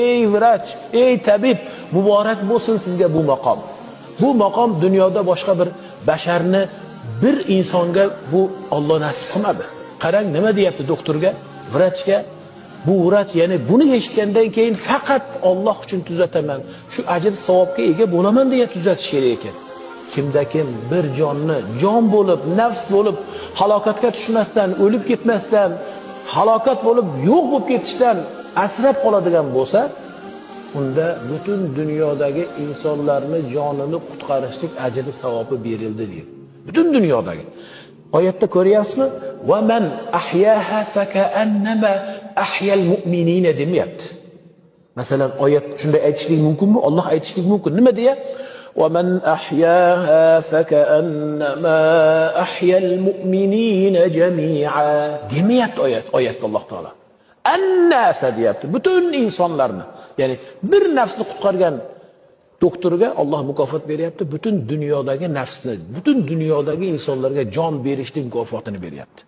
Ey vrach, ey tabib, muborak bo'lsin sizga bu maqom. Bu maqom dunyoda boshqa bir basharni, bir insonga bu Alloh nasib qilmadi. Qarang, nima deyapti doktorga, vrachga? Bu vrach, ya'ni buni eshitgandan keyin faqat Alloh uchun tuzataman, shu ajr savobga ega bo'laman deya tuzatish kerak ekan. Kimda-kim bir jonni jon bo'lib, nafs bo'lib, halokatga tushmasdan, o'lib ketmasdan, halokat bo'lib, yo'q bo'lib ketishdan asrab qoladigan bo'lsa, unda butun dunyodagi insonlarni jonini qutqarishlik ajri savobi berildi deydi. Butun dunyodagi. Oyatda ko'ryapsizmi? Va man ahyaha fakannama ahyal mu'minina demayapti. Masalan, oyat shunday aytishlik mumkinmi? Alloh aytishlik mumkin. Nima deya? Va man ahyaha fakannama ahyal mu'minina jami'a demayapti oyatda Alloh taolo. Annasa deyapti. Butun insonlarni, ya'ni bir nafsni qutqargan doktorga Alloh mukofot beryapti, butun dunyodagi nafsni, butun dunyodagi insonlarga jon berishlik mukofotini beryapti.